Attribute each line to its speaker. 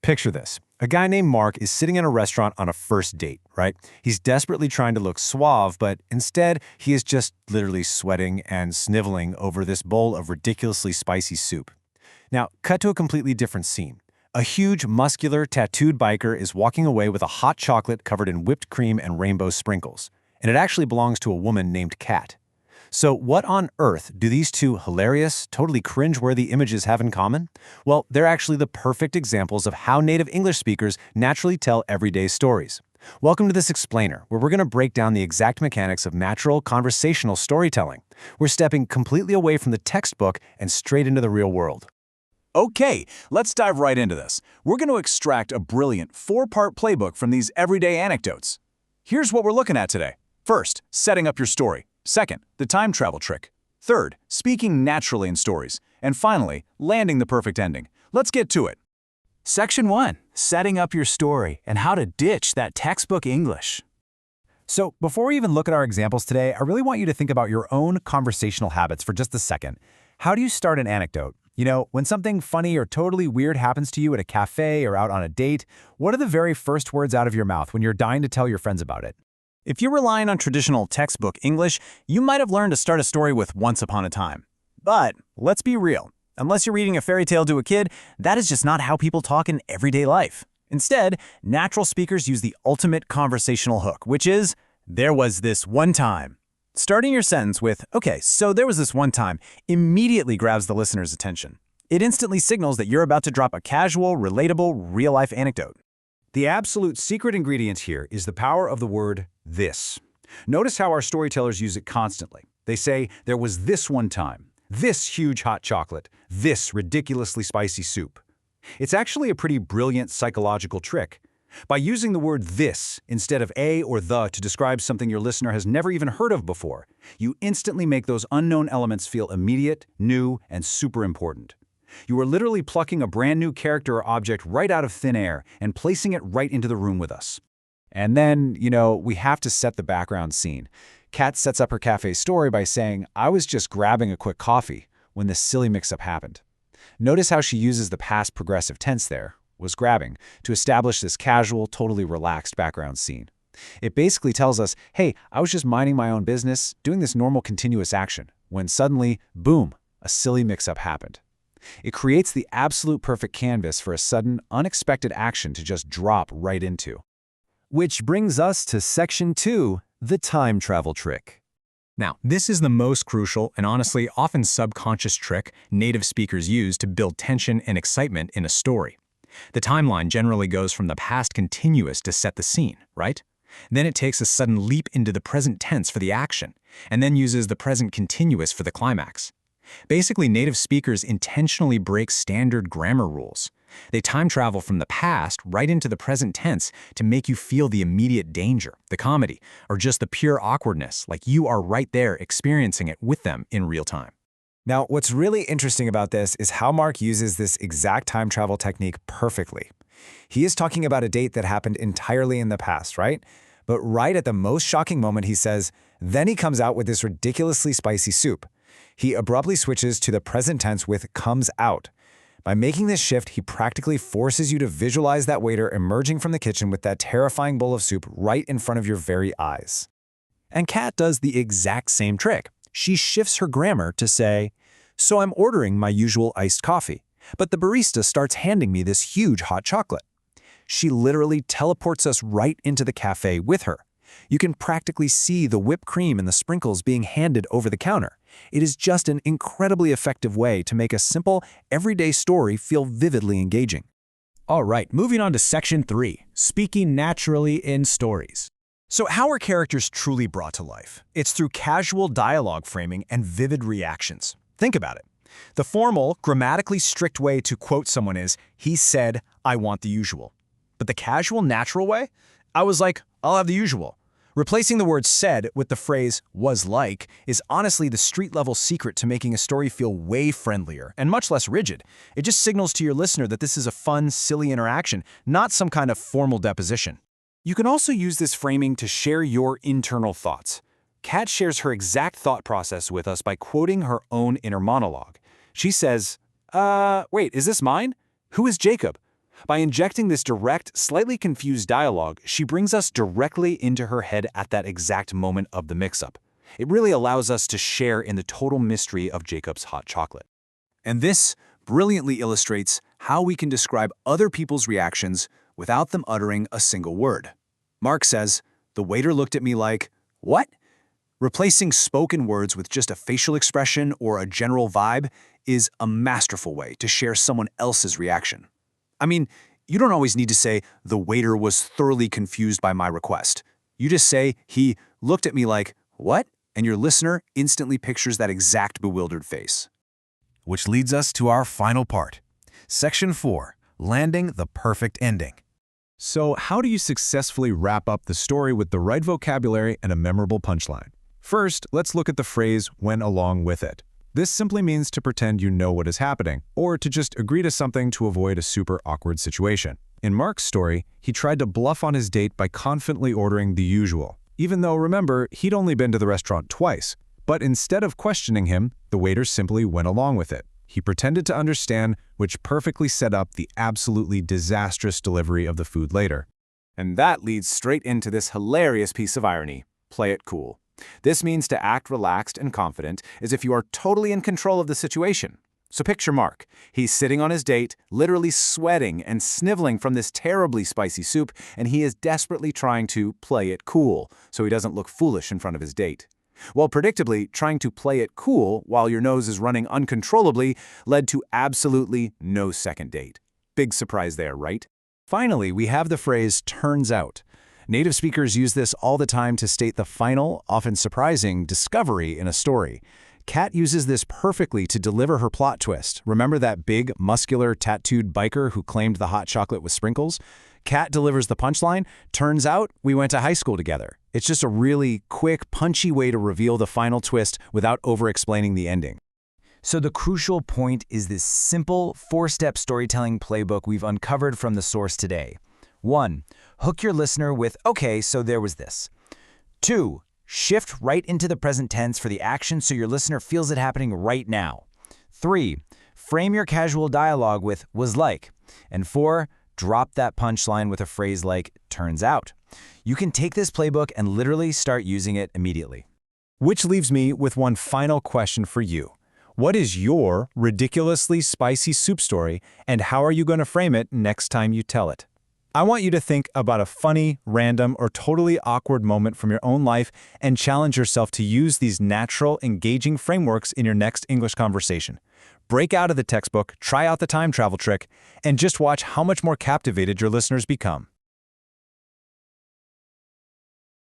Speaker 1: Picture this. A guy named Mark is sitting in a restaurant on a first date, right? He's desperately trying to look suave, but instead, he is just literally sweating and sniveling over this bowl of ridiculously spicy soup. Now, cut to a completely different scene. A huge, muscular, tattooed biker is walking away with a hot chocolate covered in whipped cream and rainbow sprinkles. And it actually belongs to a woman named Kat. So what on earth do these two hilarious, totally cringe-worthy images have in common? Well, they're actually the perfect examples of how native English speakers naturally tell everyday stories. Welcome to this explainer, where we're going to break down the exact mechanics of natural conversational storytelling. We're stepping completely away from the textbook and straight into the real world.
Speaker 2: Okay, let's dive right into this. We're going to extract a brilliant 4-part playbook from these everyday anecdotes. Here's what we're looking at today. First, setting up your story. Second, the time travel trick. Third, speaking naturally in stories. And finally, landing the perfect ending. Let's get to it. Section 1. Setting up your story and how to ditch that textbook English.
Speaker 1: So before we even look at our examples today, I really want you to think about your own conversational habits for just a second. How do you start an anecdote? You know, when something funny or totally weird happens to you at a cafe or out on a date, what are the very first words out of your mouth when you're dying to tell your friends about it?
Speaker 2: If you're relying on traditional textbook English, you might have learned to start a story with once upon a time. But let's be real. Unless you're reading a fairy tale to a kid, that is just not how people talk in everyday life. Instead, natural speakers use the ultimate conversational hook, which is, there was this one time. Starting your sentence with, okay, so there was this one time, immediately grabs the listener's attention. It instantly signals that you're about to drop a casual, relatable, real-life anecdote.
Speaker 1: The absolute secret ingredient here is the power of the word this. Notice how our storytellers use it constantly. They say, there was this one time, this huge hot chocolate, this ridiculously spicy soup. It's actually a pretty brilliant psychological trick. By using the word this instead of a or the to describe something your listener has never even heard of before, you instantly make those unknown elements feel immediate, new, and super important. You are literally plucking a brand new character or object right out of thin air and placing it right into the room with us. And then, we have to set the background scene. Kat sets up her cafe story by saying, I was just grabbing a quick coffee when this silly mix-up happened. Notice how she uses the past progressive tense there, was grabbing, to establish this casual, totally relaxed background scene. It basically tells us, hey, I was just minding my own business, doing this normal continuous action, when suddenly, boom, a silly mix-up happened. It creates the absolute perfect canvas for a sudden, unexpected action to just drop right into. Which brings us to Section 2, the time travel trick. Now, this is the most crucial and honestly often subconscious trick native speakers use to build tension and excitement in a story. The timeline generally goes from the past continuous to set the scene, right? Then it takes a sudden leap into the present tense for the action, and then uses the present continuous for the climax. Basically, native speakers intentionally break standard grammar rules. They time travel from the past right into the present tense to make you feel the immediate danger, the comedy, or just the pure awkwardness, like you are right there experiencing it with them in real time. Now, what's really interesting about this is how Mark uses this exact time travel technique perfectly. He is talking about a date that happened entirely in the past, right? But right at the most shocking moment, he says, then he comes out with this ridiculously spicy soup. He abruptly switches to the present tense with comes out. By making this shift, he practically forces you to visualize that waiter emerging from the kitchen with that terrifying bowl of soup right in front of your very eyes. And Kat does the exact same trick. She shifts her grammar to say, so I'm ordering my usual iced coffee, but the barista starts handing me this huge hot chocolate. She literally teleports us right into the cafe with her. You can practically see the whipped cream and the sprinkles being handed over the counter. It is just an incredibly effective way to make a simple, everyday story feel vividly engaging. All right, moving on to Section 3, speaking naturally in stories. So how are characters truly brought to life? It's through casual dialogue framing and vivid reactions. Think about it. The formal, grammatically strict way to quote someone is, he said, I want the usual. But the casual, natural way? I was like, I'll have the usual. Replacing the word said with the phrase was like is honestly the street-level secret to making a story feel way friendlier and much less rigid. It just signals to your listener that this is a fun, silly interaction, not some kind of formal deposition. You can also use this framing to share your internal thoughts. Kat shares her exact thought process with us by quoting her own inner monologue. She says, wait, is this mine? Who is Jacob? By injecting this direct, slightly confused dialogue, she brings us directly into her head at that exact moment of the mix-up. It really allows us to share in the total mystery of Jacob's hot chocolate. And this brilliantly illustrates how we can describe other people's reactions without them uttering a single word. Mark says, "The waiter looked at me like, what?" Replacing spoken words with just a facial expression or a general vibe is a masterful way to share someone else's reaction. I mean, you don't always need to say, "The waiter was thoroughly confused by my request." You just say, "He looked at me like, what?" And your listener instantly pictures that exact bewildered face.
Speaker 3: Which leads us to our final part. Section 4, landing the perfect ending.
Speaker 4: So how do you successfully wrap up the story with the right vocabulary and a memorable punchline? First, let's look at the phrase "went along with it." This simply means to pretend you know what is happening, or to just agree to something to avoid a super awkward situation. In Mark's story, he tried to bluff on his date by confidently ordering the usual, even though, remember, he'd only been to the restaurant twice. But instead of questioning him, the waiter simply went along with it. He pretended to understand, which perfectly set up the absolutely disastrous delivery of the food later.
Speaker 1: And that leads straight into this hilarious piece of irony: play it cool. This means to act relaxed and confident, as if you are totally in control of the situation. So picture Mark. He's sitting on his date, literally sweating and sniveling from this terribly spicy soup, and he is desperately trying to play it cool so he doesn't look foolish in front of his date. Well, predictably, trying to play it cool while your nose is running uncontrollably led to absolutely no second date. Big surprise there, right?
Speaker 4: Finally, we have the phrase "turns out." Native speakers use this all the time to state the final, often surprising, discovery in a story. Kat uses this perfectly to deliver her plot twist. Remember that big, muscular, tattooed biker who claimed the hot chocolate with sprinkles? Kat delivers the punchline, "Turns out we went to high school together." It's just a really quick, punchy way to reveal the final twist without over-explaining the ending.
Speaker 2: So the crucial point is this simple, four-step storytelling playbook we've uncovered from the source today. 1. Hook your listener with, "Okay, so there was this." 2. Shift right into the present tense for the action so your listener feels it happening right now. 3. Frame your casual dialogue with "was like." And 4. Drop that punchline with a phrase like "turns out." You can take this playbook and literally start using it immediately.
Speaker 4: Which leaves me with one final question for you. What is your ridiculously spicy soup story, and how are you going to frame it next time you tell it? I want you to think about a funny, random, or totally awkward moment from your own life and challenge yourself to use these natural, engaging frameworks in your next English conversation. Break out of the textbook, try out the time travel trick, and just watch how much more captivated your listeners become.